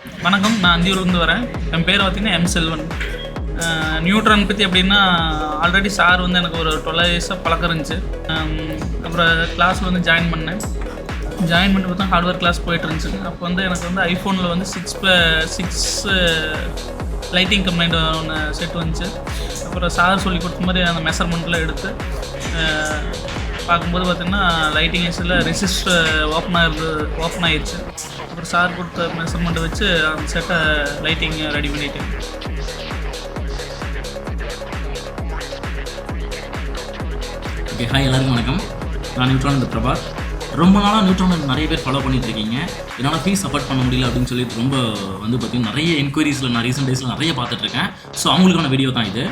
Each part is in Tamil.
வணக்கம், நான் அந்தியூர்லேருந்து வரேன். என் பேர் பார்த்தீங்கன்னா எம் செல்வன். நியூட்ரான் பற்றி எப்படின்னா, ஆல்ரெடி சார் வந்து எனக்கு ஒரு 12 இயர்ஸாக பழக்கம் இருந்துச்சு. அப்புறம் கிளாஸில் வந்து ஜாயின் பண்ணேன். ஜாயின் பண்ணி பார்த்தா ஹார்ட்வேர் கிளாஸ் போயிட்டு இருந்துச்சு. அப்போ வந்து எனக்கு வந்து ஐஃபோனில் வந்து 6 லைட்டிங் கம்ப்ளைண்ட் ஒன்று செட் வந்துச்சு. அப்புறம் சார் சொல்லி கொடுத்த மாதிரி அந்த மெஷர்மெண்ட்லாம் எடுத்து பார்க்கும்போது பார்த்திங்கன்னா லைட்டிங் ஏஸில் ரெசிஸ்டர் ஓப்பன் ஆகிடுச்சு. அப்புறம் சார் கொடுத்த மெஷர்மெண்ட்டை வச்சு அந்த செட்டை லைட்டிங் ரெடி பண்ணிட்டேன். ஓகே, ஹாய் எல்லாருக்கும் வணக்கம். நான் நியூட்ரான் பிரபாத். ரொம்ப நாளாக நியூட்ரான் நிறைய பேர் ஃபாலோ பண்ணிட்டு இருக்கீங்க. என்னால் ஃபீஸ் சப்போர்ட் பண்ண முடியல அப்படின்னு சொல்லிட்டு ரொம்ப வந்து பார்த்திங்கன்னா நிறைய என்கொயரிஸில் நான் ரீசெண்ட் டேஸில் நிறைய பார்த்துட்ருக்கேன். ஸோ அவங்களுக்கான வீடியோ தான் இது.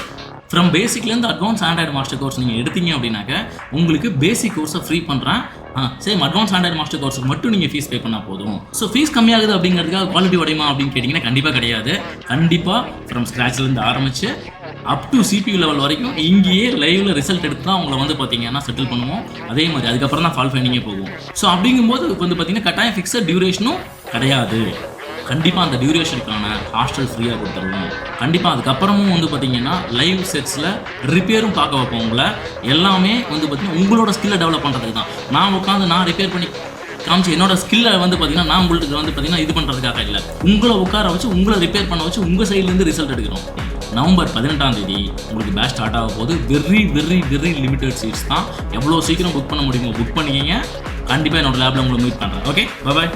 ஃப்ரம் பேசிக்லேருந்து அட்வான்ஸ் ஆண்ட்ராய்டு மாஸ்டர் கோர்ஸ் நீங்கள் எடுத்தீங்க அப்படின்னாக்க உங்களுக்கு பேசிக் கோர்ஸை ஃப்ரீ பண்ணுறேன். சேம் அட்வான்ஸ் ஆண்ட்ராய்டு மாஸ்டர் கோர்ஸுக்கு மட்டும் நீங்கள் ஃபீஸ் பே பண்ணால் போதும். ஸோ ஃபீஸ் கம்மியாகுது அப்படிங்கிறதுக்காக குவாலிட்டி உடையுமா அப்படின்னு கேட்டிங்கன்னா கண்டிப்பாக கிடையாது. கண்டிப்பாக ஃப்ரம் ஸ்க்ராட்ச்லேருந்து ஆரம்பித்து அப் டு CPU லெவல் வரைக்கும் இங்கேயே லைவில் ரிசல்ட் எடுத்து தான் அவங்கள வந்து பார்த்தீங்கன்னா செட்டில் பண்ணுவோம். அதே மாதிரி அதுக்கப்புறம் தான் ஃபால் ஃபைண்டிங்கே போகும். ஸோ அப்படிங்கும்போது இப்போ வந்து பார்த்தீங்கன்னா கட்டாயம் ஃபிக்ஸட் டியூரேஷனும் கிடையாது. கண்டிப்பாக அந்த டியூரேஷனுக்கான ஹாஸ்டல் ஃப்ரீயாக கொடுத்துருவோம். கண்டிப்பாக அதுக்கப்புறமும் வந்து பார்த்திங்கன்னா லைவ் செட்ஸில் ரிப்பேரும் பார்க்க வைப்போம். உங்களை எல்லாமே வந்து பார்த்திங்கன்னா உங்களோட ஸ்கில்லை டெவலப் பண்ணுறதுக்கு தான். நான் ரிப்பேர் பண்ணி காமிச்சு என்னோட ஸ்கில்லை வந்து பார்த்திங்கன்னா நான் உங்களுக்கு வந்து பார்த்திங்கன்னா இது பண்ணுறதுக்காக இல்லை, உங்களை உட்கார வச்சு உங்களை ரிப்பேர் பண்ண வச்சு உங்கள் சைட்லேருந்து ரிசல்ட் எடுக்கிறோம். நவம்பர் 18ஆம் தேதி உங்களுக்கு பேட்ச் ஸ்டார்ட் ஆக போது. வெரி லிமிட்டட் சீட்ஸ் தான். எவ்வளோ சீக்கிரம் புக் பண்ண முடியுமோ புக் பண்ணிக்கிங்க. கண்டிப்பாக என்னோட லேபில் உங்களை மீட் பண்ணுறேன். ஓகே, பாய்.